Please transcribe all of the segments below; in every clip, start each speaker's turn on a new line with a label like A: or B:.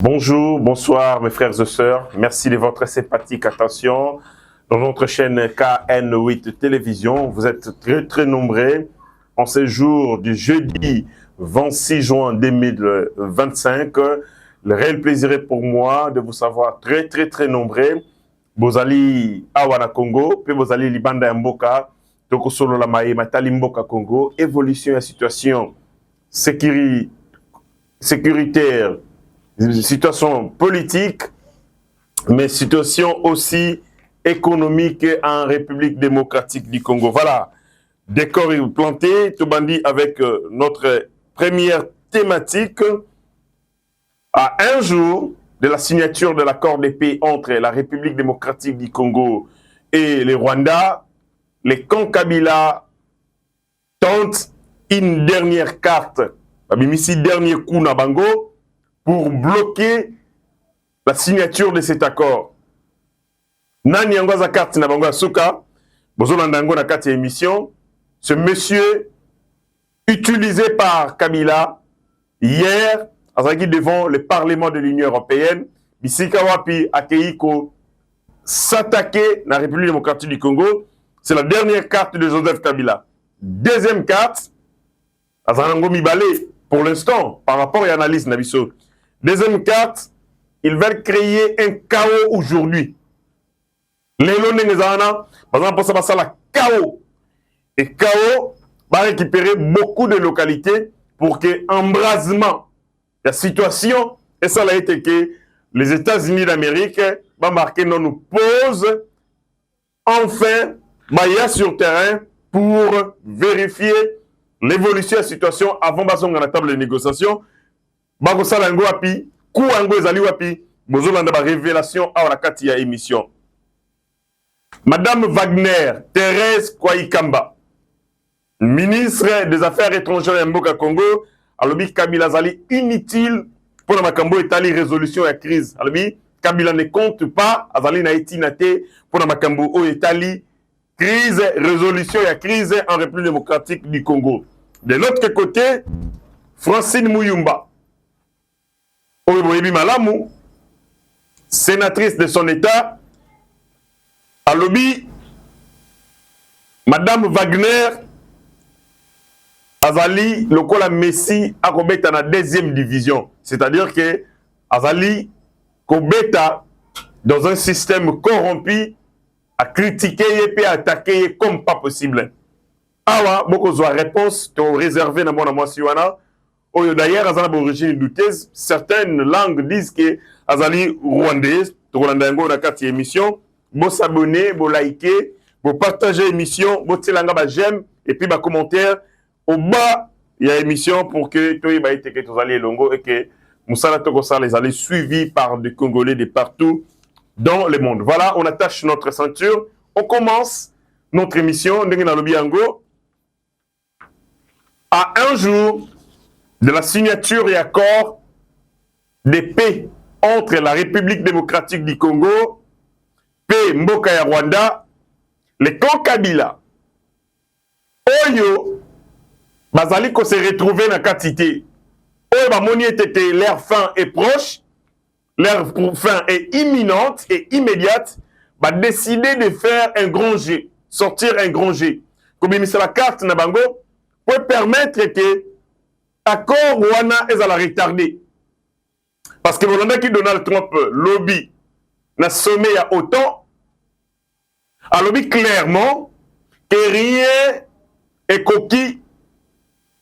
A: Bonjour, bonsoir mes frères et sœurs. Merci de votre sympathique attention dans notre chaîne KN8 Télévision. Vous êtes très nombreux en ce jour du jeudi 26 juin 2025. Le réel plaisir est pour moi de vous savoir très nombreux. Bozali Awana Congo, puis Bozali Libanda Mboka, Toko Solo la Maye Matali Mboka Congo, évolution de la situation sécuritaire, situation politique, mais situation aussi économique en République démocratique du Congo. Voilà, décor planté, tout bandit avec notre première thématique. À un jour de la signature de l'accord de paix entre la République démocratique du Congo et le Rwanda, les camps Kabila tentent une dernière carte, ici dernier coup na bango, pour bloquer la signature de cet accord. Nani yangoza carte na bango suka, bozolandango na carte émission, ce monsieur utilisé par Kabila hier devant le Parlement de l'Union européenne, Bisika Wapi Akeiko s'attaquer à la République démocratique du Congo. C'est la dernière carte de Joseph Kabila. Deuxième carte, Azarango Mibale, pour l'instant, par rapport à l'analyse Nabiso. Deuxième carte, ils veulent créer un chaos aujourd'hui. Les Lonengezana, par exemple, ça va ça la chaos. Et chaos va récupérer beaucoup de localités pour que embrasement la situation, et ça a été que les États-Unis d'Amérique va marquer non nous pose enfin Maya sur terrain pour vérifier l'évolution de la situation avant de la table de négociation. Bagosalango api, Kouango ezali wapi, bozolanda ba révélation à la katia émission. Madame Wagner, Thérèse Kwaikamba, ministre des Affaires étrangères de Mboka Congo, alobi Kabila zali inutile pour la makambo etali résolution ya crise. Alobi Kabila ne compte pas azali na etinate pour la makambo o etali crise, résolution ya crise en République démocratique du Congo. De l'autre côté, Francine Muyumba, Oyoboyebi Malamu, sénatrice de son état, alobi Madame Wagner Azali, lokola Messi a kobeta na deuxième division. C'est-à-dire que Azali kobeta dans un système corrompu à critiquer et à attaquer comme pas possible. Awa, beaucoup de réponses sont réservées dans mon siwana. D'ailleurs, Azali d'origine douteuse. Certaines langues disent que Azali rwandais, Rolandango na kati émission. Bon s'abonner, bon liker, bon partager l'émission, bon tilanga ba j'aime et puis ba commentaire. Au bas, il y a une émission pour que tu aies longo et que Moussala Tokosa les allait suivis par des Congolais de partout dans le monde. Voilà, on attache notre ceinture. On commence notre émission à un jour de la signature et accord de paix entre la République démocratique du Congo, paix Mboka ya Rwanda, les camps Kabila, Oyo, Bazali ko se retrouver na quantité. Oh, bah, moni était que leur fin est proche, leur fin est imminente et immédiate. Bah, décider de faire un grand jet, sortir un grand jet. Comme il la carte na bango, peut permettre que l'accord Wana est à la retarder. Parce que voilà qui Donald Trump lobby na sommet à autant, a lobby clairement que rien est coquille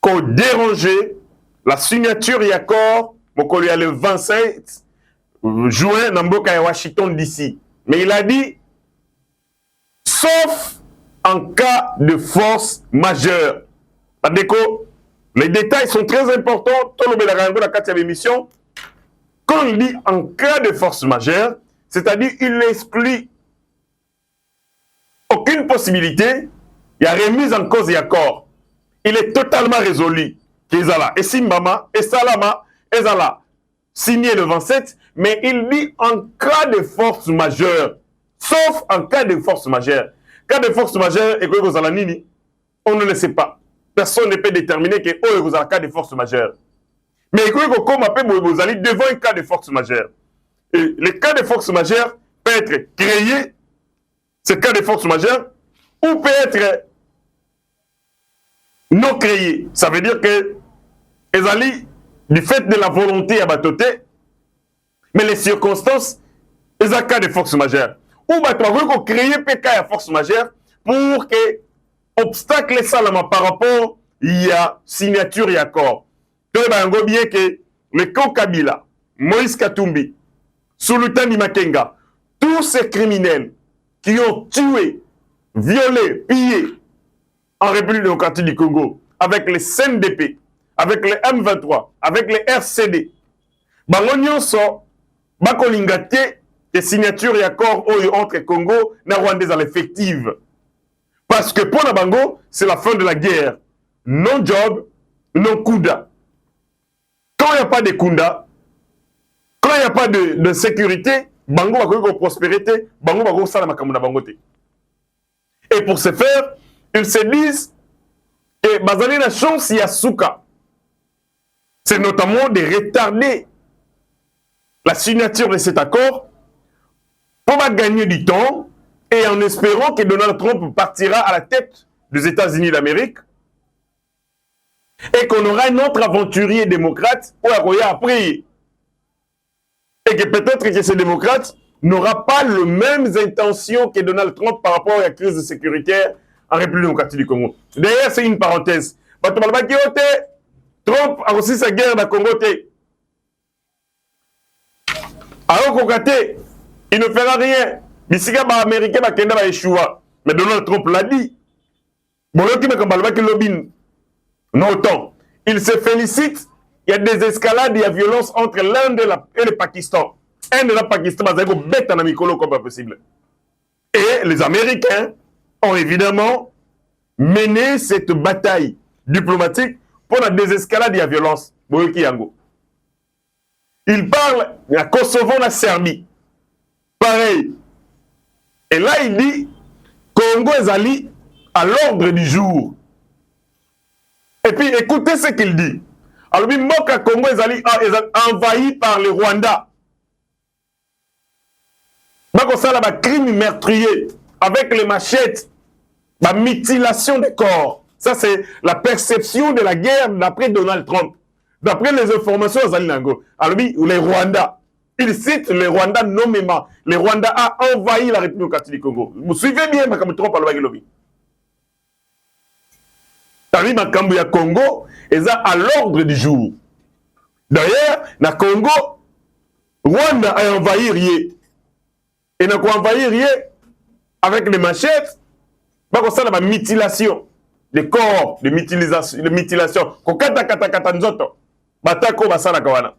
A: qu'on déranger la signature et accord le 27 juin dans Mboka et Washington DC. Mais il a dit, sauf en cas de force majeure. Les détails sont très importants. Tout le monde a la quatrième émission. Quand il dit en cas de force majeure, c'est-à-dire il exclut aucune possibilité, il y a remise en cause et accord. Il est totalement résolu qu'ils ont là. Et Simbama, et Salama, et Zala, signé le 27, mais il dit en cas de force majeure. Sauf en cas de force majeure. Cas de force majeure, et que vous avez nini, on ne le sait pas. Personne ne peut déterminer que vous avez un cas de force majeure. Mais comme vous allez devant un cas de force majeure. Et le cas de force majeure peut être créé, ce cas de force majeure, ou peut être non créé. Ça veut dire que les alliés, du fait de la volonté à batoter, mais les circonstances, ils ont un cas de force majeure. Ou vous créer un cas de force majeure pour que obstacle salama par rapport il y a signature et accord. Donc, bien que le camp Kabila, Moïse Katumbi, Sultani Makenga, tous ces criminels qui ont tué, violé, pillé en République démocratique du Congo, avec les CNDP, avec les M23, avec les RCD, bango nyonso bakolinga te que signature et accord entre Congo et Rwanda à l'effective. Parce que pour la bango, c'est la fin de la guerre. Non job, non kunda. Quand il n'y a pas de kunda, quand il n'y a pas de sécurité, bango va prospérité, bango va sala makamuna bangote. Et pour ce faire, ils se disent que bazali na chance ya souka. C'est notamment de retarder la signature de cet accord pour gagner du temps et en espérant que Donald Trump partira à la tête des États-Unis d'Amérique et qu'on aura un autre aventurier démocrate pour après. Et que peut-être que ce démocrate n'aura pas les mêmes intentions que Donald Trump par rapport à la crise sécuritaire en République démocratique du Congo. D'ailleurs, c'est une parenthèse. Trump a aussi sa guerre dans le Congo. Alors il ne fera rien. Misiga ba américain ba kenda ba échoua. Mais Donald Trump l'a dit. Non autant. Il se félicite. Il y a des escalades, il y a violence entre l'Inde et le Pakistan. Inde et le Pakistan, ils bête en amicolo comme pas possible. Et les Américains ont évidemment mené cette bataille diplomatique pour la désescalade et la violence. Il parle de la Kosovo, la Serbie. Pareil. Et là, il dit Congo est allé à l'ordre du jour. Et puis, écoutez ce qu'il dit. Alors, il Moka Congo est allé envahi par le Rwanda. Ça, là, crime meurtrier avec les machettes, la mutilation des corps. Ça, c'est la perception de la guerre d'après Donald Trump. D'après les informations, alors, les Rwandais. Il cite le Rwanda nommément. Le Rwanda a envahi la République démocratique du Congo. Vous suivez bien, ma Trump à l'Obi. Tani makambo ya Congo est à l'ordre du jour. D'ailleurs, na Congo, Rwanda a envahi rien. Et n'a pas envahi rien avec les machettes. Bah ça la mutilation des corps, de mutilation. Kokata kata kata nzoto. Batako basala kawana.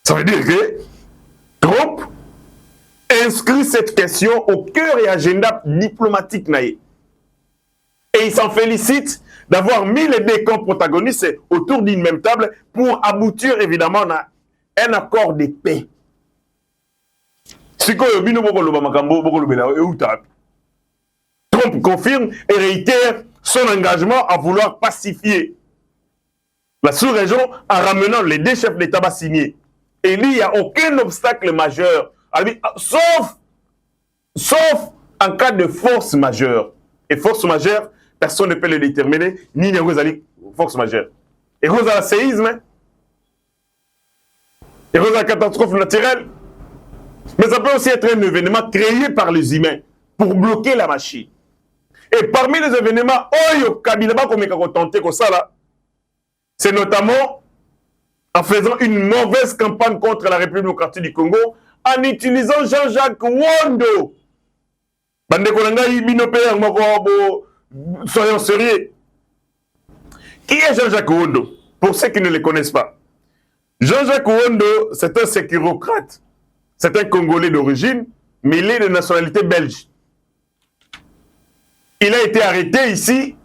A: Ça veut dire que Trump inscrit cette question au cœur et agenda diplomatique naïe. Et il s'en félicite d'avoir mis les deux camps protagonistes autour d'une même table pour aboutir évidemment à un accord de paix. Trump confirme et réitère son engagement à vouloir pacifier la sous-région en ramenant les deux chefs d'État signés. Et il n'y a aucun obstacle majeur, sauf en cas de force majeure. Et force majeure, personne ne peut le déterminer, ni les force majeure. Et vous avez le séisme, et vous avez la catastrophe naturelle, mais ça peut aussi être un événement créé par les humains pour bloquer la machine. Et parmi les événements, c'est notamment en faisant une mauvaise campagne contre la République démocratique du Congo, en utilisant Jean-Jacques Wondo. Soyons sérieux. Qui est Jean-Jacques Wondo? Pour ceux qui ne le connaissent pas. Jean-Jacques Wondo, c'est un sécurocrate. C'est un Congolais d'origine, mais il est de nationalité belge. Il a été arrêté ici,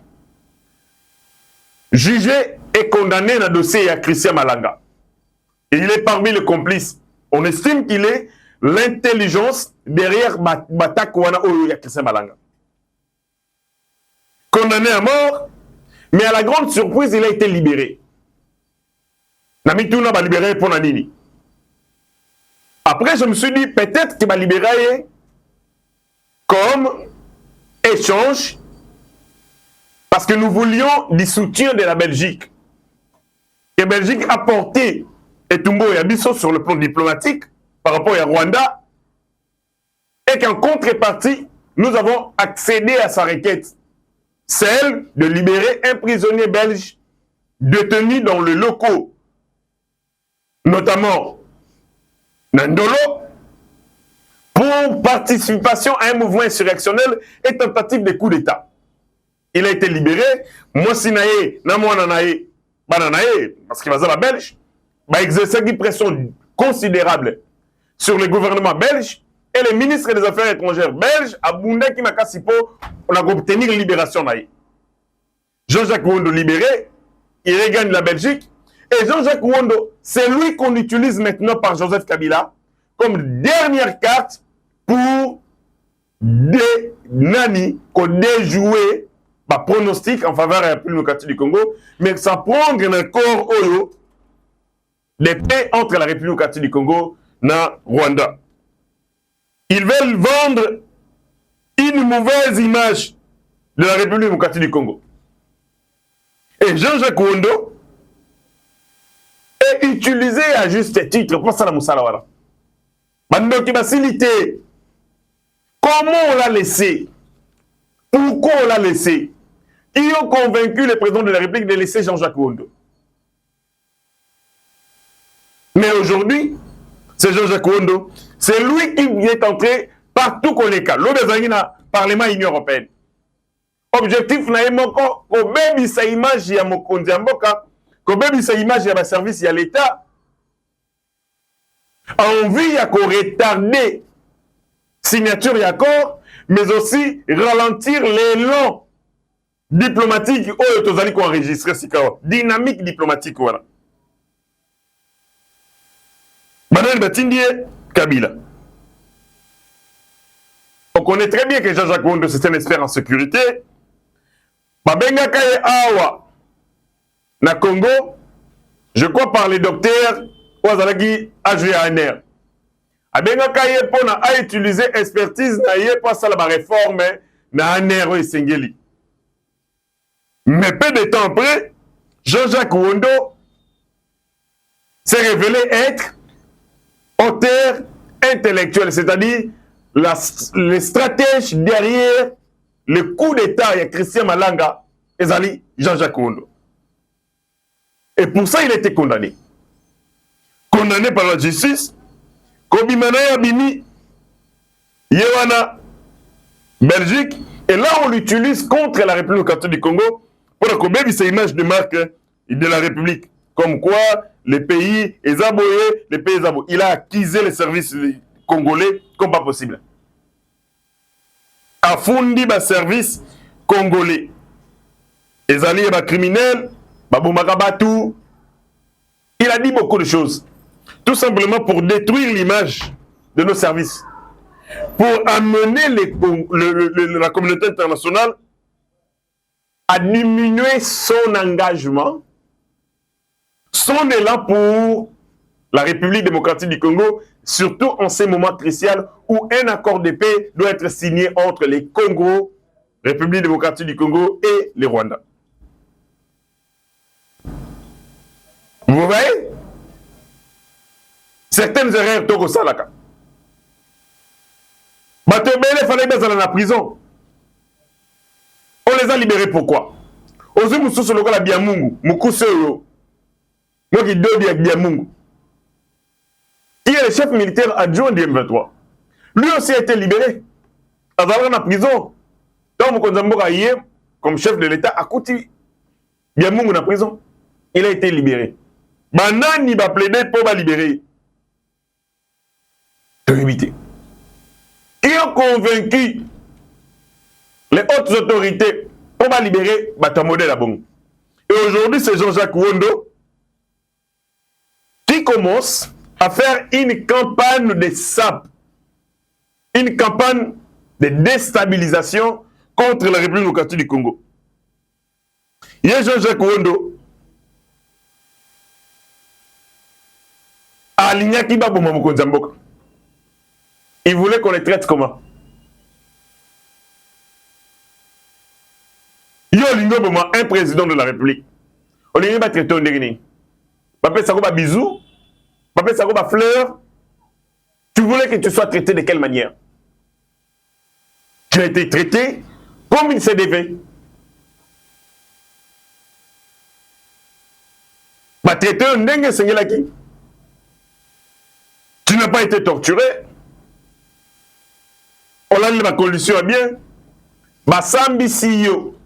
A: jugé et condamné dans le dossier à Christian Malanga. Et il est parmi les complices. On estime qu'il est l'intelligence derrière Batakwana Oyo Christian Malanga. Condamné à mort, mais à la grande surprise, il a été libéré. Namituna va libérer pour Nanini. Après, je me suis dit, peut-être qu'il va libérer comme échange, parce que nous voulions du soutien de la Belgique. Et la Belgique a porté Etumbo Yabiso sur le plan diplomatique par rapport à Rwanda, et qu'en contrepartie, nous avons accédé à sa requête, celle de libérer un prisonnier belge détenu dans le locaux, notamment Nandolo, pour participation à un mouvement insurrectionnel et tentative de coup d'État. Il a été libéré. Moi, Sinaye, Namouananaye, Bananaye, parce qu'il va à la Belge, va exercer une pression considérable sur le gouvernement belge et les ministres des Affaires étrangères belges, à Bunda Kimakasipo, on a obtenu la libération. Jean-Jacques Wondo libéré, il regagne la Belgique. Et Jean-Jacques Wondo, c'est lui qu'on utilise maintenant par Joseph Kabila comme dernière carte pour déjouer ma pronostic en faveur de la République démocratique du Congo, mais ça prendre un corps Oyo des paix entre la République démocratique du Congo et Rwanda. Ils veulent vendre une mauvaise image de la République démocratique du Congo. Et Jean-Jacques Wondo est utilisé à juste titre pour ça la Moussalawara. Maintenant qui facilité, comment on l'a laissé? Pourquoi on l'a laissé? Qui ont convaincu le président de la République de laisser Jean-Jacques Wondo? Mais aujourd'hui, c'est Jean-Jacques Wondo. C'est lui qui est entré partout qu'on est cas. L'autre est dans le Parlement de l'Union européenne. Objectif, c'est que baby sa image ya mokonzi ya mboka, que baby sa image ya ba service ya l'État, envie ya ko retarder signature d'accord, mais aussi ralentir l'élan diplomatique où tozali ko enregistrer sikawa. Dynamique diplomatique voilà. Manuel Batindie Kabila. On connaît très bien que Jean-Jacques Wondo c'est un expert en sécurité. Babenga Kaye Awa na Congo, je crois par les docteurs Ouazalagi AGANR. Abenga Kaye Pona a utilisé expertise na ye pour ça la réforme na ANR et Sengeli. Mais peu de temps après, Jean-Jacques Wondo s'est révélé être auteur intellectuel, c'est-à-dire les stratèges derrière le coup d'État, il y a Christian Malanga et Zali Jean-Jacques Wondo. Et pour ça, il a été condamné. Condamné par la justice. Kobimana Yabini, Yewana, Belgique. Et là, on l'utilise contre la République démocratique du Congo pour qu'on mette ces images de marque de la République. Comme quoi, les pays, les pays, il a acquisé les services congolais comme pas possible. A fondi ba service congolais. Les alliés ba criminels, ba boumagabatu. Il a dit beaucoup de choses. Tout simplement pour détruire l'image de nos services. Pour amener la communauté internationale à diminuer son engagement, son élan pour la République démocratique du Congo, surtout en ces moments cruciaux où un accord de paix doit être signé entre les Congo, République démocratique du Congo et les Rwanda. Vous voyez? Certaines erreurs Togo Salaka. Batebele fallait bien aller en prison. On les a libérés pourquoi? Ozu Moussou le la Biamungu, Mukuseyo. Moi qui deux avec Biamungu. Qui est le chef militaire adjoint du M23. Lui aussi a été libéré. Il a été en prison. Donc, Moukonzamboka hier, comme chef de l'État, a coûté Biamungu en prison. Il a été libéré. Banani va plaider pour libérer. Qui ont convaincu les hautes autorités pour libérer Batamode Labong. Et aujourd'hui, c'est Jean-Jacques Wondo qui commence à faire une campagne de SAP, une campagne de déstabilisation contre la République démocratique du Congo. Il y a Jean-Jacques Wondo Il voulait qu'on les traite comment? Un président de la République. On ne va traiter un dernier. Papa Sakoba bisous. Papa Sakoba fleurs. Tu voulais que tu sois traité de quelle manière? Tu as été traité comme il s'est devait. Traité un dingue, tu n'as pas été torturé. On a eu ma condition bien. Basambi Siyo,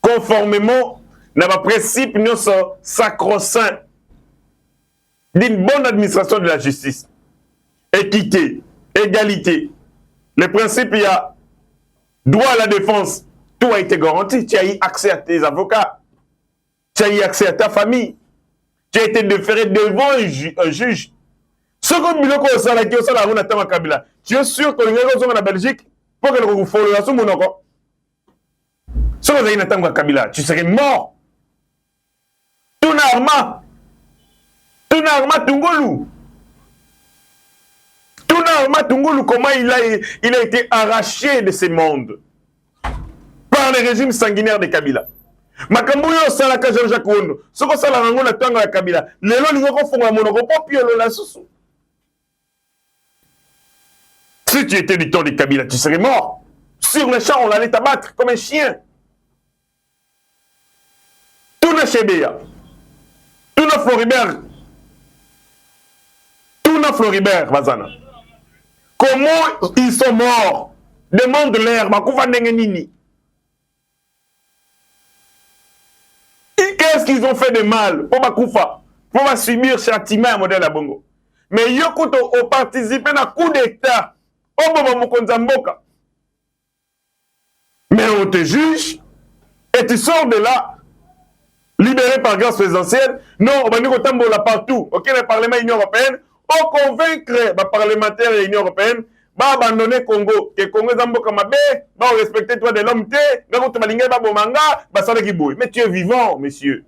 A: conformément à ma principe sacro-saint d'une bonne administration de la justice, équité, égalité. Le principe, il y a droit à la défense. Tout a été garanti. Tu as eu accès à tes avocats. Tu as eu accès à ta famille. Tu as été déféré devant un juge. Ce que tu es sûr que les gens en Belgique, pour que vous follow la soumoun encore. Ce que Kabila, tu serais mort. Tunarma Tungulu. Tunarma Tungulu, comment il a été arraché de ce monde par le régime sanguinaire de Kabila. Makambuyo salaka Jean-Jacques Wondo. Ce que ça la rango na tanga ya Kabila. Lelo lingo ko fonga monoko po piolo la susu. Si tu étais du temps de Kabila, tu serais mort. Sur le champ, on allait t'abattre comme un chien. Tuna Chebeya. Tuna Floribert, Vazana. Comment ils sont morts? Demande l'air, Makufa Nengenini. Qu'est-ce qu'ils ont fait de mal pour Bakoufa, pour subir châtiment à modèle à Bongo? Mais Yokoto ont participé à un coup d'État au moment Mokonzamboka. Mais on te juge et tu sors de là, libéré par grâce présidentielle. Non, on va nous tambola partout. Ok, le Parlement de l'Union européenne, on convaincre les parlementaires de l'Union européenne. Va abandonner Congo, que Congo Zamboka Mabe, va respecter toi de l'homme, mais tu es vivant, monsieur.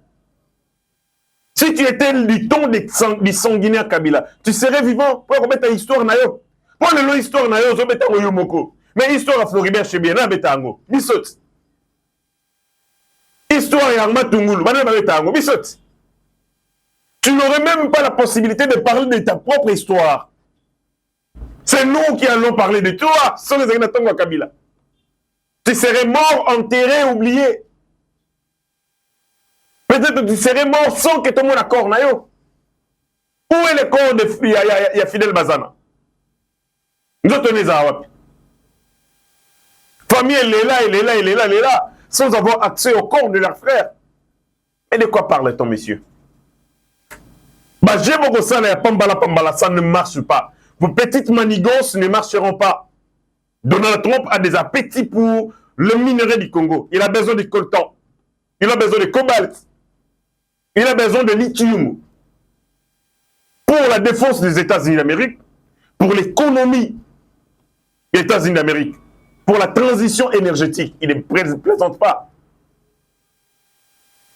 A: Si tu étais du ton du sanguinaire Kabila, tu serais vivant. Pourquoi mettre ta histoire na yo? Pour le histoire na yo, mettre en Yomoko. Mais histoire à Floribert chez bien, betango. Bisot. Histoire à Arma Tungulu, betango. Bisot. Tu n'aurais même pas la possibilité de parler de ta propre histoire. C'est nous qui allons parler de toi, sans les Agnatongo à Kabila. Tu serais mort, enterré, oublié. Peut-être que tu serais mort sans que tout le monde accorde. Où est le corps de Fidel Bazana? Nous sommes les Arabes. Famille, elle est là, sans avoir accès au corps de leurs frères. Et de quoi parle-t-on, monsieur? Ça ne marche pas. Vos petites manigances ne marcheront pas. Donald Trump a des appétits pour le minerai du Congo. Il a besoin de coltan. Il a besoin de cobalt. Il a besoin de lithium. Pour la défense des États-Unis d'Amérique, pour l'économie des États-Unis d'Amérique, pour la transition énergétique, il ne présente pas.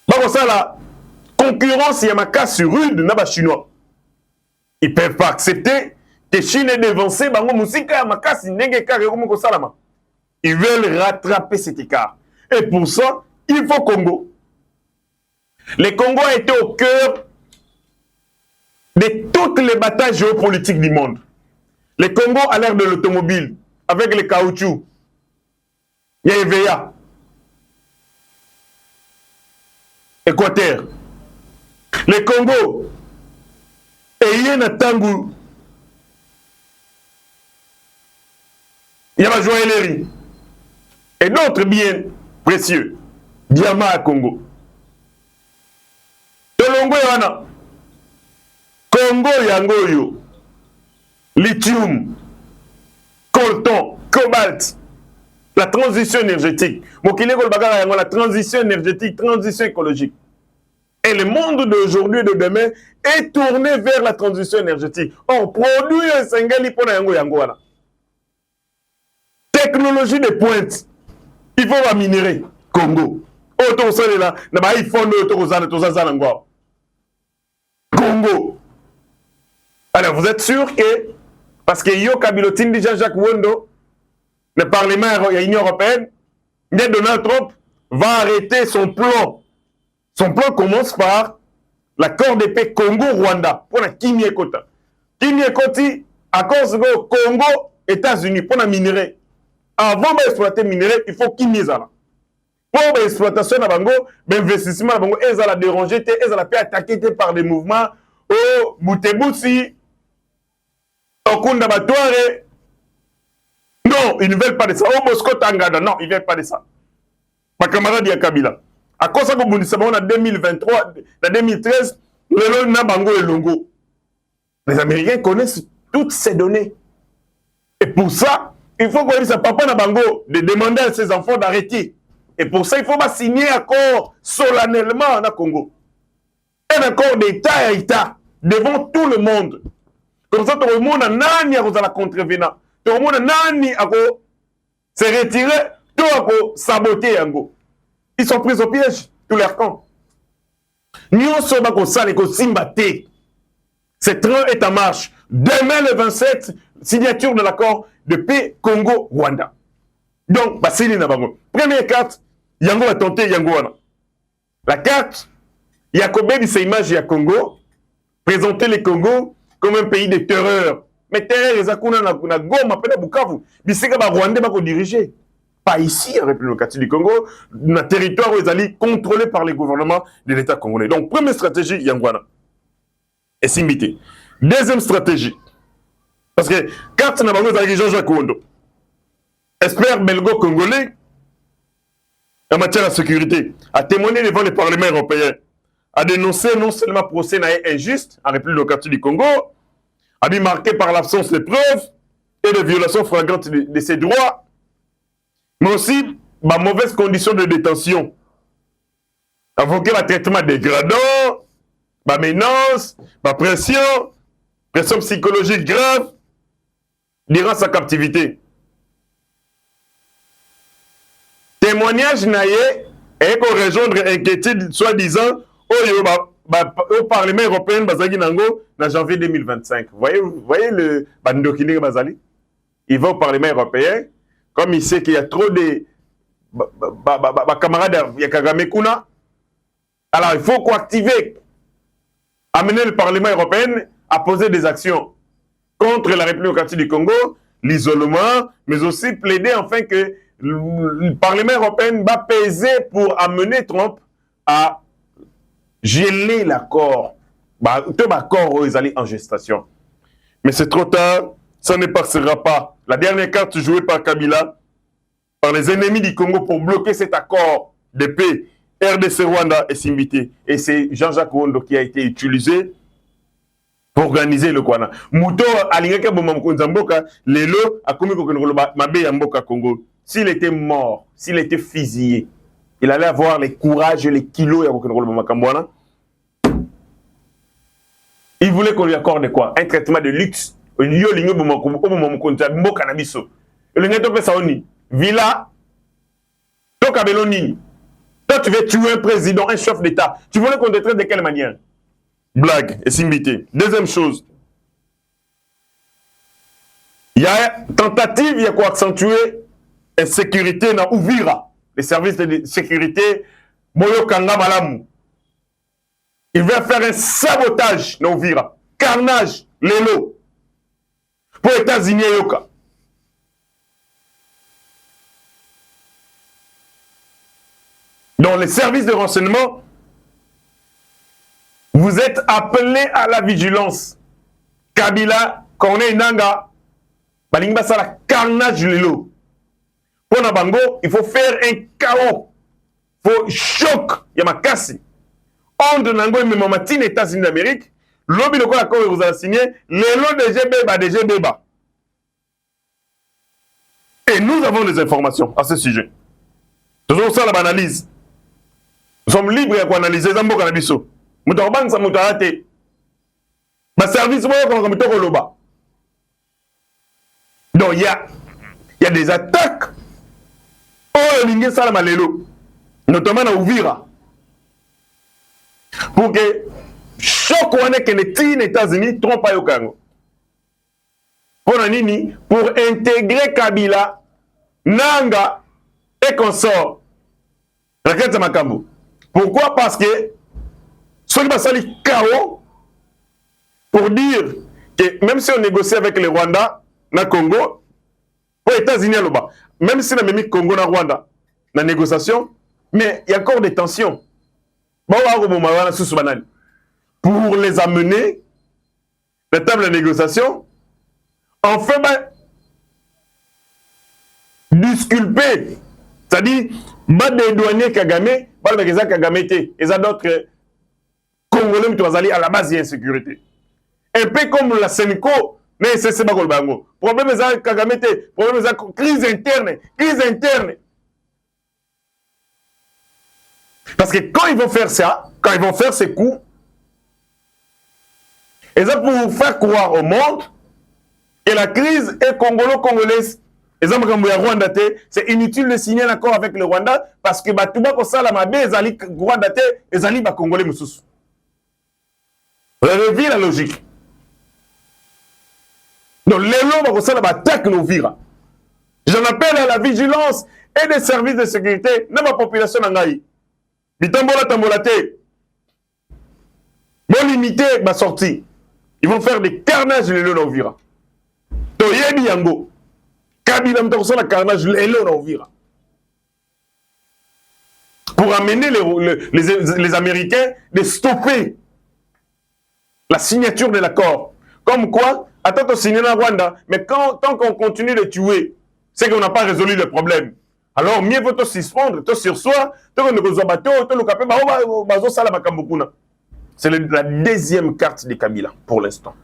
A: Donc ça, la concurrence, il y a ma casse rude, n'a pas chinois. Ils ne peuvent pas accepter que Chine est devancée, ils veulent rattraper cet écart. Et pour ça, il faut Congo. Le Congo a été au cœur de toutes les batailles géopolitiques du monde. Le Congo a l'ère de l'automobile, avec le caoutchouc. Il y a EVA. Équateur. Le Congo. Et il y a un Tangu. Il y a la joaillerie. Et d'autres biens précieux. Diamant à Congo. Tolongo yana. Congo yangoyo. Lithium. Coltan. Cobalt. La transition énergétique. La transition énergétique, transition écologique. Et le monde d'aujourd'hui et de demain est tourné vers la transition énergétique. On produit un singali pour yango yangoana. Technologie de pointe. Il faut la minerer. Congo. Congo. Alors, vous êtes sûr que, parce que Yo Kabilotine dit Jean-Jacques Wondo, le Parlement de l'Union européenne, Donald Trump va arrêter son plan. Son plan commence par l'accord de paix Congo-Rwanda pour la Kimiekota. Kimiekoti, accord Congo, États-Unis pour la minerai. Avant d'exploiter le minerai, il faut Kimiezala. Pour l'exploitation de Bango, l'investissement de Bango, ils la déranger, ils la paix attaquer par des mouvements au Bouteboutsi, au Kundabatouare. Non, ils ne veulent pas de ça. Au Moscou Tangada, non, ils ne veulent pas de ça. Ma camarade Yakabila. À cause de ça, en 2023, en 2013, le Nabango et Longo. Les Américains connaissent toutes ces données. Et pour ça, il faut qu'on dise à papa Nabango de demander à ses enfants d'arrêter. Et pour ça, il faut pas signer un accord solennellement en Congo. Un accord d'État à État, devant tout le monde. Comme ça, tout le monde a nani à la contrevenant. Tout le monde a nani à se retirer, tout à saboter Yango. Ils sont pris au piège, tous leurs camps. Nous sommes à Kosal et Kosimbate. Cette train est en marche. Demain, le 27, signature de l'accord de paix Congo-Rwanda. Donc, Basili Nabango. Première carte, Yango a tenté Yango. La carte, Yacoubé dit ces images à Congo, présenter le Congo comme un pays de terreur. Mais terreur, les Akuna na Goma, appelé Bukavu. Biseka ba Rwanda va diriger. Pas ici, en République démocratique du Congo, dans le territoire où ils allaient contrôlés par les gouvernements de l'État congolais. Donc, première stratégie, Yangwana. Et Simbité. Deuxième stratégie. Parce que quand on a besoin de Jean-Jacques Wondo, expert belgo-congolais, en matière de sécurité, a témoigné devant le Parlement européen, a dénoncé non seulement le procès injuste en République démocratique du Congo, a dit marqué par l'absence de preuves et de violations flagrantes de ses droits, mais aussi ma mauvaise condition de détention. Invoquer le traitement dégradant, ma menace, ma pression psychologique grave durant sa captivité. Témoignage naïe et qu'on rejoindre inquiétude soi-disant au Parlement européen Bazali Nango en janvier 2025. Vous voyez le Bandokine Bazali? Il va au Parlement européen, comme il sait qu'il y a trop de camarades Yakagame Kuna. Alors il faut activer, amener le Parlement européen à poser des actions contre la République démocratique du Congo, l'isolement, mais aussi plaider enfin que le Parlement européen va peser pour amener Trump à geler l'accord. Tout l'accord où ils allaient en gestation. Mais c'est trop tard, ça ne passera pas. La dernière carte jouée par Kabila, par les ennemis du Congo pour bloquer cet accord de paix, RDC Rwanda et Simbité. Et c'est Jean-Jacques Wondo qui a été utilisé pour organiser le Kwana. Mouto alingaka bomamkonza mboka, lelo akomi kokenokoloba mabe ya mboka Congo. S'il était mort, s'il était fusillé, il allait avoir les courages et les kilos ya kokenokoloba makambwana. Il voulait qu'on lui accorde quoi? Un traitement de luxe. Yo lingo bomamkonza mboka na biso. Le neto pesa oni. Villa. To kabeloni. Toi tu veux tuer un président, un chef d'État. Tu voulais qu'on te traite de quelle manière? Blague et Simbité. Deuxième chose, il y a tentative, il y a quoi accentuer la sécurité dans Ouvira, les services de sécurité, Moyo Kanga Malamu. Il va faire un sabotage dans Ouvira, carnage, lélo, pour les États-Unis et Yoka. Dans les services de renseignement, vous êtes appelés à la vigilance. Kabila, Corneille Nanga, Balingba Sala, carnage lelo. Pour Nabango, il faut faire un chaos. Il faut choc. Yamakasi. Onde Nango et Memomatine, États-Unis d'Amérique, lobby de quoi l'accord vous a signé, lelo DG Beba. Et nous avons des informations à ce sujet. Toujours ça, la analyse. Nous sommes libres à analyser Zambo Kanabiso. Moutarban sa moutarate. Ma service moi comme Moutaroloba. Donc il y a des attaques. Oh l'ingé salamalelo. Notamment à Ouvira. Pour que choc ou ane que les États-Unis trompent pas au Congo. Pour nini? Pour intégrer Kabila, Nanga et consorts. Regarde Makambo. Pourquoi? Parce que ceux qui passent le chaos pour dire que même si on négocie avec le Rwanda, na Congo, aux États-Unis, même si on a mis Congo na Rwanda, la négociation, mais il y a encore des tensions. Pour les amener, la table de négociation, enfin, disculper, c'est-à-dire, dédouaner Kagame, Kagame, et ça d'autres Congolais qui sont à la base d'insécurité. Un peu comme la Sénico, mais c'est pas le bango. Problème est Kagame, problème est crise interne, crise interne. Parce que quand ils vont faire ça, quand ils vont faire ces coups, et ça pour faire croire au monde que la crise est congolo-congolaise. C'est inutile de signer un accord avec le Rwanda parce que Batouba Kosala Mabe, Ezali Rwanda, Ezali Congolais Moussous. Vous avez vu la logique. Donc, les lois Kosala attaquent nos vira. J'en appelle à la vigilance et des services de sécurité de ma population Nangaï. Bitambola Tambolate. Bon limité ma sortie. Ils vont faire des carnages les lois vira. Toyebi Yango. Kabila Mtokso la carnage les lois vira. Pour amener les Américains de stopper la signature de l'accord. Comme quoi, attends, signer la Rwanda, mais tant qu'on continue de tuer, c'est qu'on n'a pas résolu le problème. Alors, mieux vaut te suspendre, te sursoir, te ne bateau, te le capé, c'est la deuxième carte de Kabila, pour l'instant.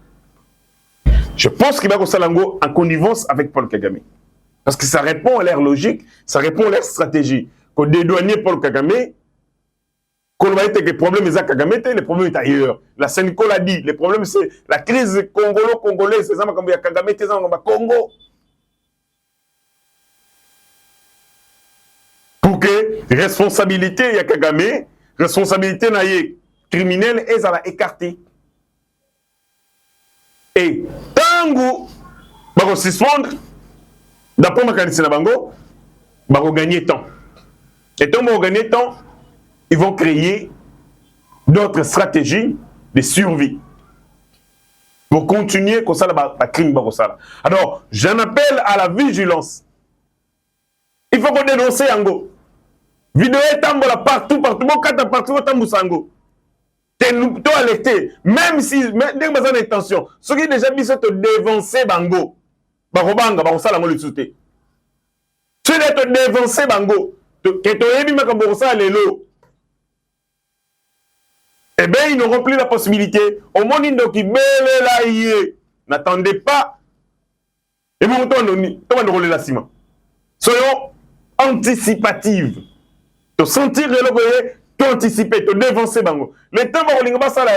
A: Je pense qu'il va faire Salango en connivence avec Paul Kagame. Parce que ça répond à leur logique, ça répond à leur stratégie. Qu'on dédouanier Paul Kagame, qu'on va être que le problème est à Kagame, le problème est ailleurs. La Sénico l'a dit, le problème c'est la crise congolo-congolaise, c'est ça, comme il y a Kagame, c'est ça, Congo. Pour que responsabilité, il y a Kagame, responsabilité naïe criminelle, et ça va écarter. Et tant que va se suspendre, d'après ma qualité na bango, va gagner temps. Et tant qu'on gagner temps, ils vont créer d'autres stratégies de survie pour continuer comme ça la crime. Alors, j'en appelle à la vigilance. Il faut qu'on dénonce Yango. Vidéo est partout, partout, Tambusango. Tu as alerté, même si, dès que vous avez intention, ceux qui déjà mis te dévancer Bango, Barobanga, Barosala, le sauté. Ceux qui te dévancer Bango, que tu as mis Makabosa, les lots. Eh bien, ils n'auront plus la possibilité. Au monde, ils n'attendez pas. Et vous, on va la ciment. Soyons anticipatifs. De sentir le logo, de anticiper, de dévancer bango. Le temps où on va faire ça,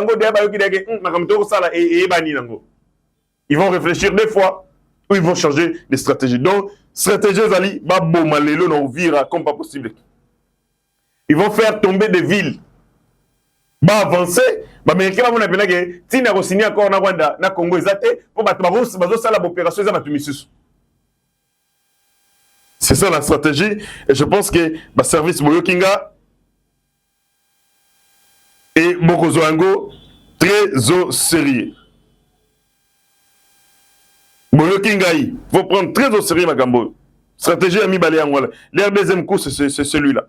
A: ils vont réfléchir des fois ou ils vont changer de stratégie. Donc, stratégie Zali, comme pas possible. Ils vont faire tomber des villes. Bah avancer, bah américain va mona penage, tina ko signer accord na Rwanda, na Congo ezate, pour bazo sala opération za batumisus. C'est ça la stratégie et je pense que le service Boyokinga et Bokozoango très au sérieux. Boyokinga, il faut prendre très au sérieux Magambo. Stratégie Ami Balé Angola. Leur deuxième coup, c'est celui-là.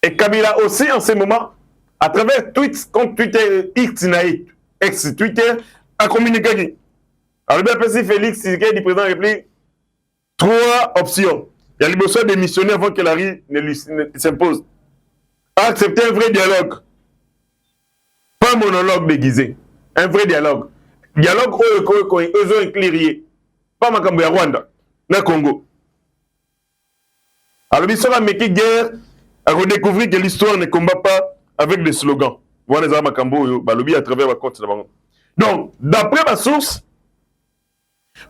A: Et Kabila aussi en ce moment, à travers tweets, compte Twitter ex-Twitter, a communiqué. Alors, bien, Félix, qui est du président de la République, 3 options. Il y a besoin de démissionner avant que Larry ne s'impose. Accepter un vrai dialogue. Pas un monologue déguisé. Un vrai dialogue. Dialogue où ils ont éclairé. Pas Makambo ya Rwanda, na Congo. Alors, ils sont à mettre guerre, à redécouvrir que l'histoire ne combat pas avec des slogans. Voilà les armes Makambo, balobi à travers ma compte. Donc, d'après ma source,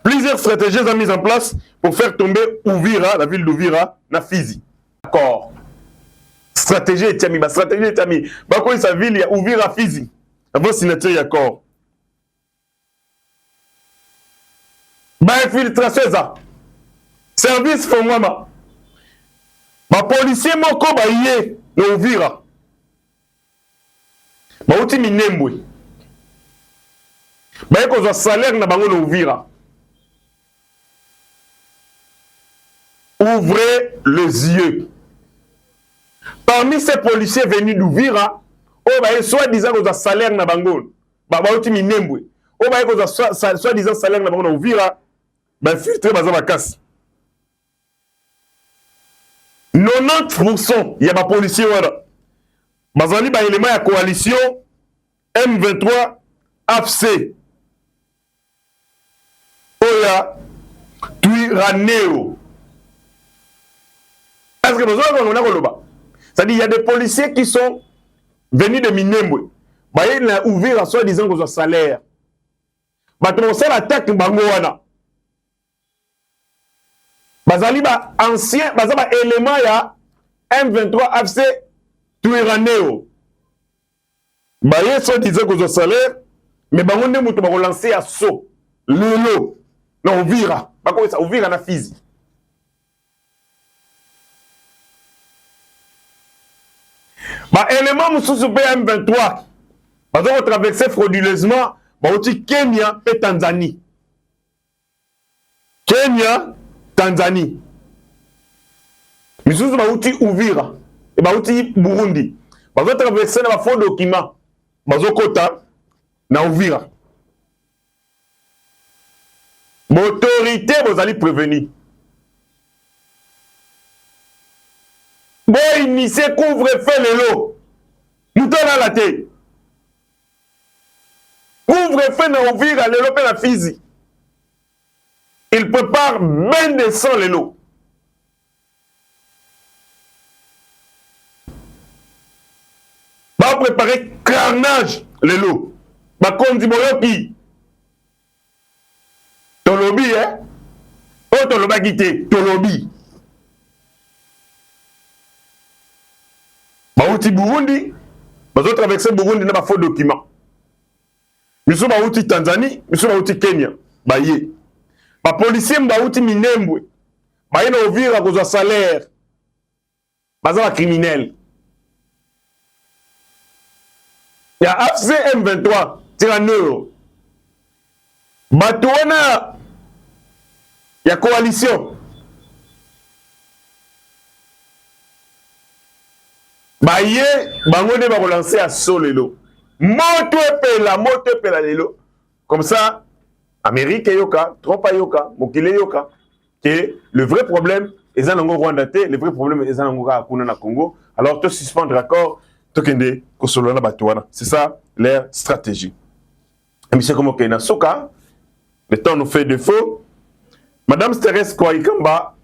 A: plusieurs stratégies sont mises en place pour faire tomber Uvira, la ville d'Uvira, na Fizi. D'accord. Stratégie est mis. Stratégie est mis. Bakoi sa ville, il y a Uvira Fizi. Avant signature d'accord. Ba infiltration ça. Service fongwama. Ba policier moko ba yé no Uvira. Ba uti minembwe. Ba yeko za salaire na bango no Uvira. Ouvrez les yeux. Parmi ces policiers venus d'Uvira, oh bah soi-disant qu'ils ont salaire na bango, bah uti minembwe. Oh bah qu'ils ont soi-disant salaire na bango na Uvira, bah filtré baza ba casse. 90% il y a des policiers voilà. Bazali ba élément ya coalition M23 AFC. Oya Tuiraneo. Est-ce que vous avez un c'est-à-dire il y a des policiers qui sont venus de Minembwe. Bah ils ont ouvert à soi-disant qu'ils ont salaire. Bah tu sais l'attaque bango wana. Bazali ba ancien, bazali ba élément ya M23 AFC Tuiraneo. Bah ils sont disant qu'ils ont salaire, mais bango ne mutu ba relancer à saut. Lolo. Non Uvira. Ba ko ça Uvira na Fizi. Bah élément mususu PM23. Bah donc traverser frauduleusement bah aussi Kenya et Tanzanie. Kenya, Tanzanie. Mususu bah aussi Uvira et bah aussi Burundi. Bah donc traverser na faux document. Bah donc kota na Uvira. L'autorité vous allez prévenir. Bon, initié couvre-feu les lots. Nous donnons la tête. Couvre-feu na Uvira les lots la Fizi. Il prépare bien des sangs les lots. Va préparer carnage les lots. Va conduire qui? Tolobi, hein? Oh, Toloba quitté. Tolobi. Baouti Burundi, bazo traverser Burundi na ba faux document. Miso baouti Tanzanie, miso baouti Kenya, baye. Ba policier baouti Minembwe. Baye na Uvira kozwa salaire. Baza ba criminel. Ya AFC M23 Tyranneau. Batouana ya coalition. Baye, bango ne va relancer à Solelo. Moto pela lelo. Comme ça, Amérique yoka, Trump yoka, Mokile yoka. Que le vrai problème est dans le Rwanda, le vrai problème est dans le Congo. Alors, tu suspendre l'accord, tu kende kosolo na batouana. C'est ça leur stratégie. Et monsieur Komokena Soka, le temps nous fait défaut. Madame Thérèse Kouaïkamba,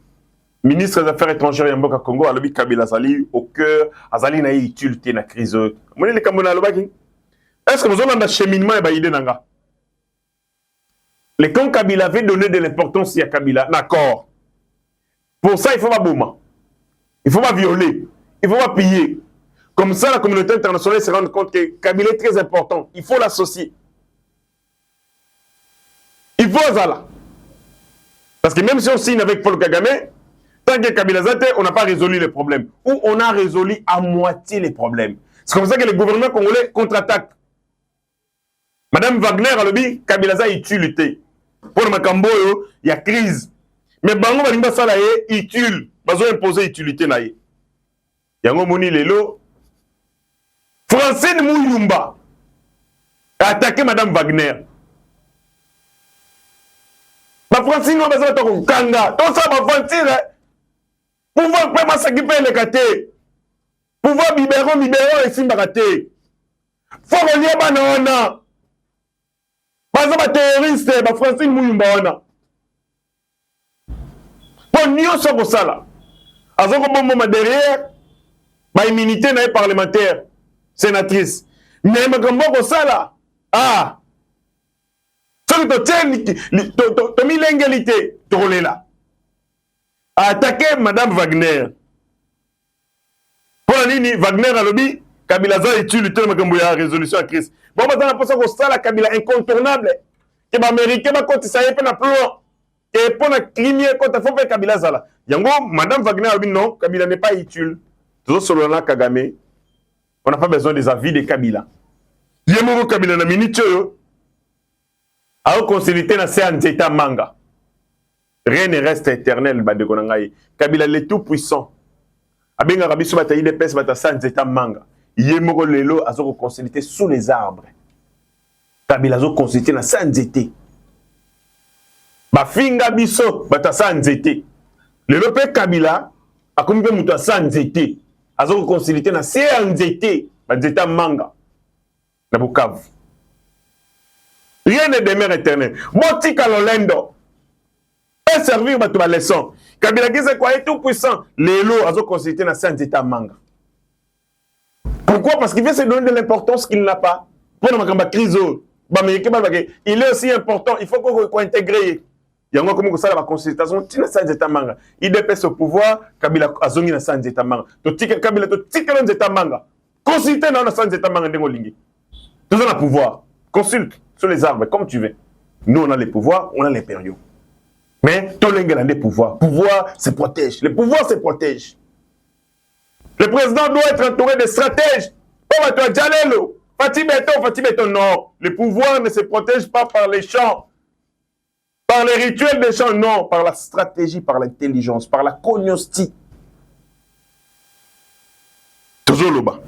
A: ministre des Affaires étrangères Yamboka Congo, Alobi Kabila Azali au cœur, Azali na utilité na crise. Est-ce que vous avez un acheminement et baïdé nanga? Le camp Kabila avait donné de l'importance à Kabila, d'accord. Pour ça, il faut pas boumer. Il faut pas violer. Il faut pas piller. Comme ça, la communauté internationale se rend compte que Kabila est très important. Il faut l'associer. Il faut ça. Parce que même si on signe avec Paul Kagame, tant que Kabila Zate, on n'a pas résolu les problèmes. Ou on a résolu à moitié les problèmes. C'est comme ça que le gouvernement congolais contre-attaque. Madame Wagner a dit Kabila Zate tue lutter. Pour Makambo, il y a crise. Mais Bango Balimba Salaye, il tue. Bazo imposé utilité naïe. Yango Moni Lelo. Francine Mouyumba a attaqué Madame Wagner. Ma Francine va besoin de kanga. Tout ça va mentir. Pouvoir pas s'occuper les gâtés. Pouvoir libérer et simbaraté. Faut relier banana. Pas un terroriste, ma Francine Mouyumba. Pour nous, ça pour ça là. Avant qu'on moment derrière, ma immunité n'est parlementaire, sénatrice. Mais ma grand pour ça là. Ah. Tu as mis l'égalité, tu roules là. Attaquer Madame Wagner. Pour la ligne, Wagner a lobby, Kabila Za est tué, la résolution à crise. Bon, maintenant, on a ça, la Kabila incontournable. Que les Américains vont continuer ça y est, plus loin. Et pour la crimier, quand il faut faire Kabila Zala. Yango, Madame Wagner a dit non, Kabila n'est pas utile. Toujours selon la Kagame, on n'a pas besoin des avis de Kabila. Yemoro Kabila na minute yo. A consulté na Séanzeta Manga. Rien ne reste éternel, Badekonangaï. Kabila le tout puissant. Abenga Rabiso Bataï de Pes Bata Séanzeta Manga. Yemoro Lelo a consulté sous les arbres. Kabila a consulté na Séanzeta. Bafinga biso Bata Séanzeta. Lelo pe Kabila a commis muta Séanzeta. A consulté na Séanzeta. Séanzeta Manga. Na Bukavu. Rien ne demeure éternel. Botika Lolendo. Et servir ma leçon. Kabila qui c'est quoi est tout puissant. Les lots a consulté dans Séanzeta Manga. Pourquoi? Parce qu'il veut se donner de l'importance qu'il n'a pas. Pour la crise, il est aussi important. Il faut qu'on intègre. Il y a un comme ça la consultation. Tina Séanzeta Manga. Il dépasse au pouvoir. Kabila a zongi dans Séanzeta Manga. Kabila to tika dans Séanzeta Manga. Consulter dans Séanzeta Manga dengolingi. Tout ça a pouvoir. Consulte sur les arbres comme tu veux. Nous on a les pouvoirs, on a les périodes. Mais tout le monde a des pouvoirs. Pouvoir se protège. Le pouvoir se protège. Le président doit être entouré de stratèges. Pas toi Jalelo. Fatih Beton, non. Le pouvoir ne se protège pas par les chants, par les rituels des chants, non. Par la stratégie, par l'intelligence, par la cognostique. Toujours le bas.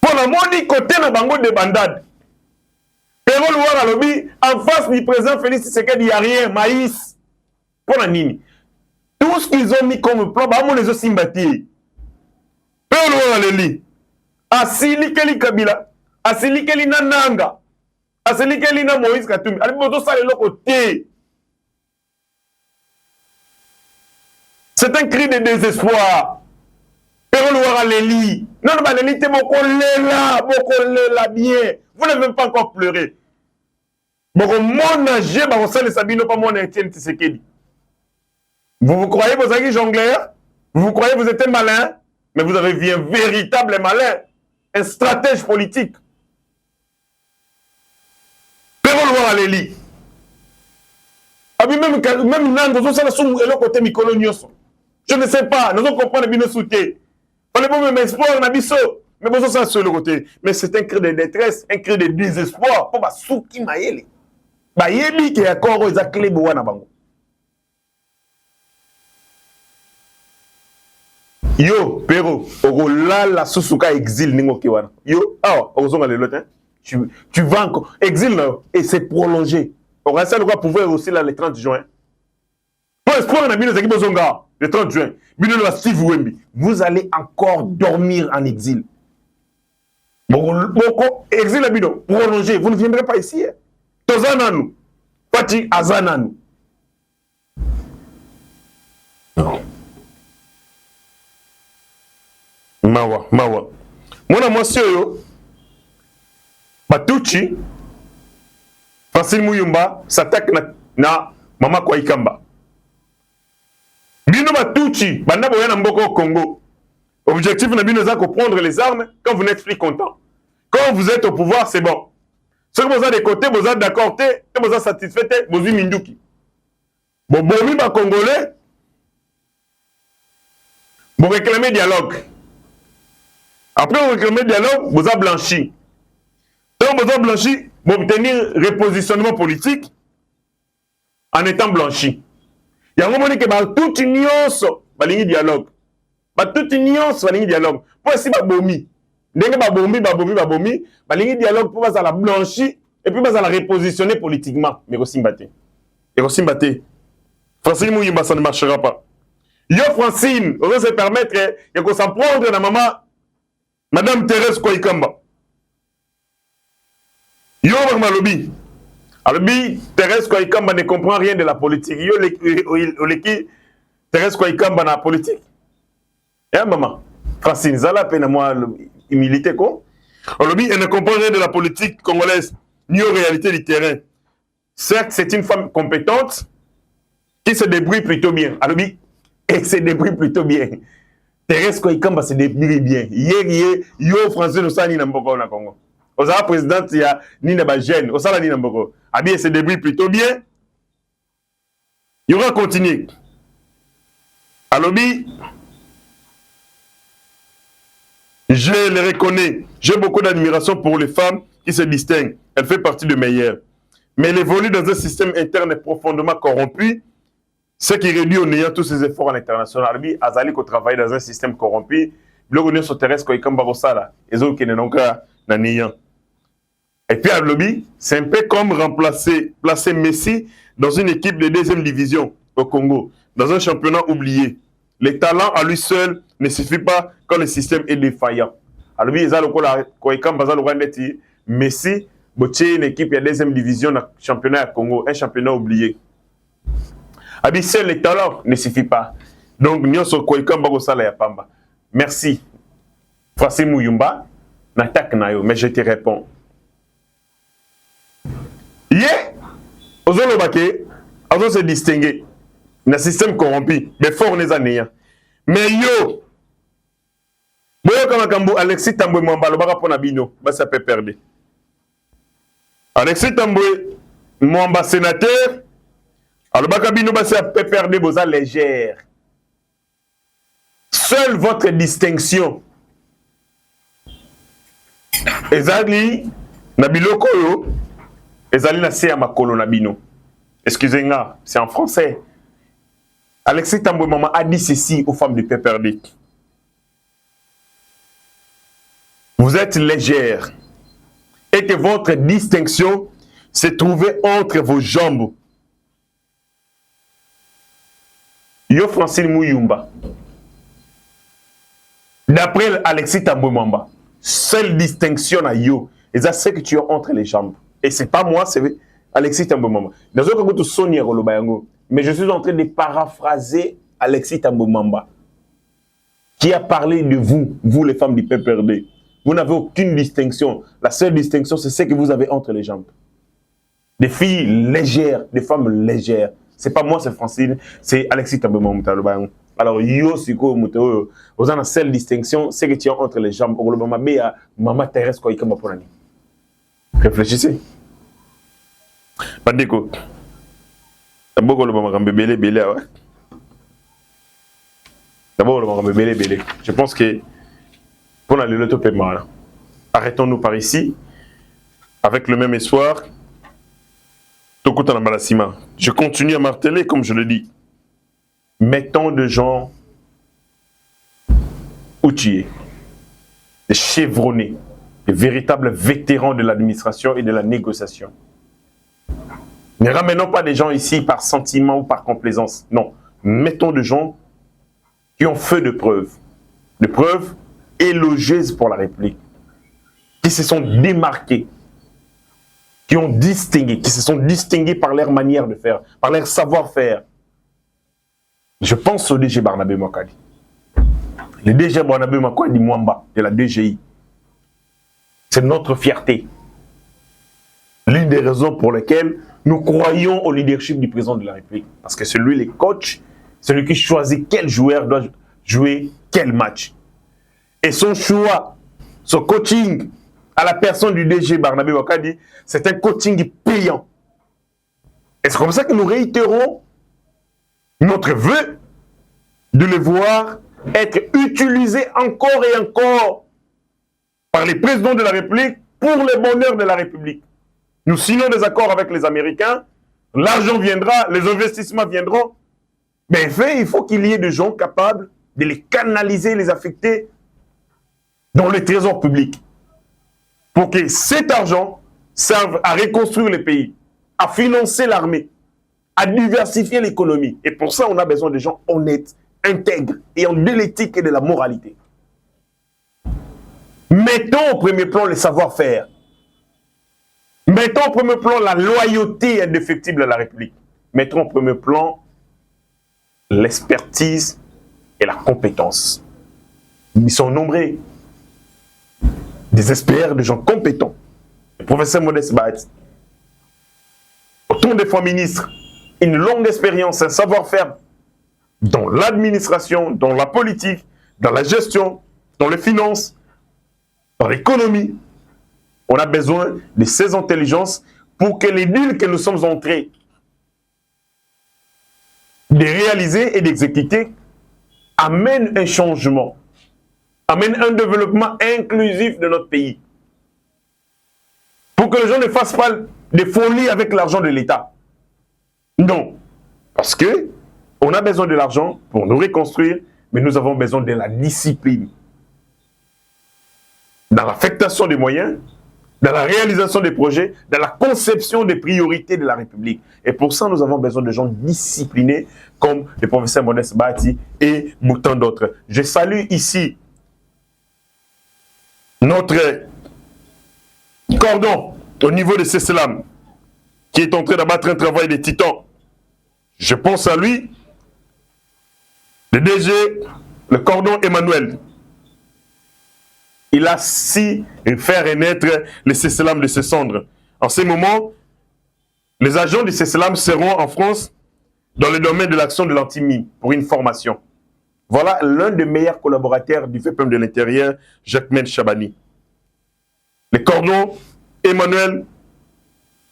A: Pour la moni côté na bango de bandade. Pero Louara lobby, en face du président Félix Tshisekedi, il n'y a rien, maïs. Pour la nini. Tout ce qu'ils ont mis comme plan, bah, on les a sympathiés. Pero Louara leli. Asili Keli Kabila, Asili Keli Nananga, Asili Keli na Moïse Katumbi. Allez, bon, tout ça, le côté. C'est un cri de désespoir. Pero Louara leli. Non, non, leli, t'es beaucoup là, bien. Vous n'avez même pas encore pleuré. Bon, mon âge, vous vous croyez vous êtes jongleur? Vous croyez vous êtes un malin? Mais vous avez un véritable malin. Un stratège politique. Pero Louara leli. Même Nando, ça est le côté micolonioso. Je ne sais pas, nous allons comprendre bien sauter. On est même espoir, mais bon, ça sur le côté. Mais c'est un cri de détresse, un cri de désespoir. Pour Souki Maële. Bah, yebi qui est encore aux clés de Wanabango. Yo, Pero, Orola la Susuka exil Ningo Kiwana. Yo, ah, Ozonga le lotin. Tu vas encore. Exil, et c'est prolongé. On reste à le pouvoir aussi là le 30 juin. Pour espoir, on a mis les équipes Ozonga le 30 juin. Vous allez encore dormir en exil. Bon, exil à Bino, prolongé. Vous ne viendrez pas ici. Tozananu. Fati Azananu. Non. Mawa. Mon monsieur, Batuchi, Francine Mouyumba, s'attaque na Mama Kwaikamba. Bino Batuchi, Banda Boyana Mboko au Congo. Objectif na Bino Zako prendre les armes quand vous n'êtes plus content. Quand vous êtes au pouvoir, c'est bon. Ce que vous avez des côtés, vous êtes d'accord, vous êtes satisfait, vous êtes Minduki. Bon, Bomi ba Congolais, vous réclamez dialogue. Après, vous réclamez dialogue, vous avez blanchi. Donc, vous avez blanchi, vous obtenir repositionnement politique en étant blanchi. Il y a un moment que toute union, dialogue. Toute union, dialogue. Pour essayer de bomi. Balingi dialogue pour la blanchi et puis la repositionner politiquement. Mais aussi mbaté. Et aussi mbaté. Francine Mouyimba, ça ne marchera pas. Yo Francine, on va se permettre de s'en prendre à maman, Madame Thérèse Koikamba. Yo Malobi. Alobi, Thérèse Koikamba ne comprend rien de la politique. Yo leki Thérèse Koikamba na politique. Eh maman, Francine, Zala peine moi humilité quoi. Alobi, elle ne comprend rien de la politique congolaise, ni aux réalités du terrain. Certes, c'est une femme compétente qui se débrouille plutôt bien. Alobi, elle se débrouille plutôt bien. Thérèse Koikamba se débrouille bien. Yo Français nous ça ni n'amboko na Congo. Osa présidente ya ni na ba jeune, osa la ni n'amboko. Abi elle se débrouille plutôt bien. Il y aura continuer. À lobby, je les reconnais. J'ai beaucoup d'admiration pour les femmes qui se distinguent. Elle fait partie de meilleures. Mais elle évolue dans un système interne profondément corrompu, ce qui réduit au néant tous ses efforts à l'international. Albi, Azali, qui travaille dans un système corrompu, l'Union terrestre, qui est comme Babosala, et autres qui n'ont qu'à néant. Et puis à lobby, c'est un peu comme placer Messi dans une équipe de deuxième division au Congo, dans un championnat oublié. Les talents à lui seul ne suffit pas quand le système est défaillant. À lobby, ils ont Messi, une équipe de deuxième division dans le championnat au Congo, un championnat oublié. Abi, seul les talents ne suffit pas. Donc, nous sommes Pamba. Merci. Voici Mouyumba. Mais je te réponds. Ozo se distinguer dans le système corrompu, mais fort les années. Mais yo, Alexis Tamboué Mwamba, le baka pona bino, ça peut perdre. Alexis Tamboué Mwamba sénateur, le baka bino, ça peut perdre, boza légère. Seule votre distinction, ezali na biloko yo, ezali na se ya makolo na bino. Excusez-moi, c'est en français. Alexis Tamboué Mwamba a dit ceci aux femmes du PPRD. Vous êtes légère et que votre distinction se trouvait entre vos jambes. Yo Francine Mouyumba. D'après Alexis Tamboué Mwamba, seule distinction à yo, et c'est ce que tu as entre les jambes. Et c'est pas moi, c'est Alexis Tamboué Mwamba. Dans un cas, Sonia Rolobayango. Mais je suis en train de paraphraser Alexis Tamboué Mwamba, qui a parlé de vous, vous les femmes du PPRD. Vous n'avez aucune distinction. La seule distinction, c'est ce que vous avez entre les jambes. Des filles légères, des femmes légères. C'est pas moi, c'est Francine, c'est Alexis Tamboué Mwamba. Alors, yo, siko, muto, vous avez la seule distinction, c'est que tu as entre les jambes. Maman Thérèse, quoi, il pour l'année. Réfléchissez. Pas d'écho. D'abord, le maman bébé, D'abord, le maman bébé. Je pense que pour aller le top arrêtons-nous par ici, avec le même espoir. Je continue à marteler, comme je le dis. Mettons de gens outillés, des chevronnés, des véritables vétérans de l'administration et de la négociation. Ne ramenons pas des gens ici par sentiment ou par complaisance. Non, mettons des gens qui ont fait de preuves élogieuses pour la République, qui se sont démarqués, qui se sont distingués par leur manière de faire, par leur savoir-faire. Je pense au DG Barnabé Mokadi. Le DG Barnabé Mokadi Mwamba de la DGI. C'est notre fierté. L'une des raisons pour lesquelles nous croyons au leadership du président de la République. Parce que c'est lui le coach, celui qui choisit quel joueur doit jouer quel match. Et son choix, son coaching à la personne du DG Barnabé Mokadi, c'est un coaching payant. Et c'est comme ça que nous réitérons notre vœu de le voir être utilisé encore et encore par les présidents de la République pour le bonheur de la République. Nous signons des accords avec les Américains, l'argent viendra, les investissements viendront, mais il faut qu'il y ait des gens capables de les canaliser, les affecter dans le trésor public pour que cet argent serve à reconstruire le pays, à financer l'armée, à diversifier l'économie. Et pour ça, on a besoin de gens honnêtes, intègres, ayant de l'éthique et de la moralité. Mettons au premier plan le savoir-faire. Mettons au premier plan la loyauté indéfectible à la République. Mettons au premier plan l'expertise et la compétence. Ils sont nombreux. Des experts, des gens compétents. Le professeur Modeste Baët, autant de fois ministre, une longue expérience, un savoir-faire dans l'administration, dans la politique, dans la gestion, dans les finances, dans l'économie. On a besoin de ces intelligences pour que les deals que nous sommes entrés de réaliser et d'exécuter amène un changement, amène un développement inclusif de notre pays. Pour que les gens ne fassent pas des folies avec l'argent de l'État. Non. Parce que on a besoin de l'argent pour nous reconstruire, mais nous avons besoin de la discipline. Dans l'affectation des moyens, dans la réalisation des projets, dans la conception des priorités de la République. Et pour ça, nous avons besoin de gens disciplinés comme le professeur Modeste Bahati et tant d'autres. Je salue ici notre cordon au niveau de CESELAM qui est en train d'abattre un travail de titan. Je pense à lui, le DG, le cordon Emmanuel. Il a su faire renaître le CESELAM de ses cendres. En ce moment, les agents du CESELAM seront en France dans le domaine de l'action de l'antimine pour une formation. Voilà l'un des meilleurs collaborateurs du FEPEM de l'Intérieur, Jacquemaine Chabani. Le cordon Emmanuel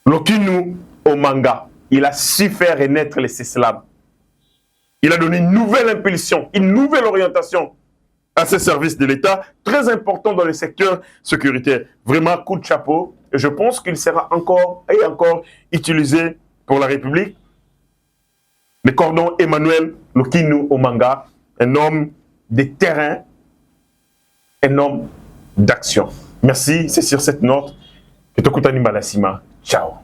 A: Lokinu Omanga. Il a su faire renaître le CESELAM. Il a donné une nouvelle impulsion, une nouvelle orientation à ces services de l'État, très important dans le secteur sécuritaire. Vraiment, coup de chapeau. Et je pense qu'il sera encore et encore utilisé pour la République. Le cordon Emmanuel Lokinu Omanga, un homme de terrain, un homme d'action. Merci, c'est sur cette note que Tokutani Malasima. Ciao.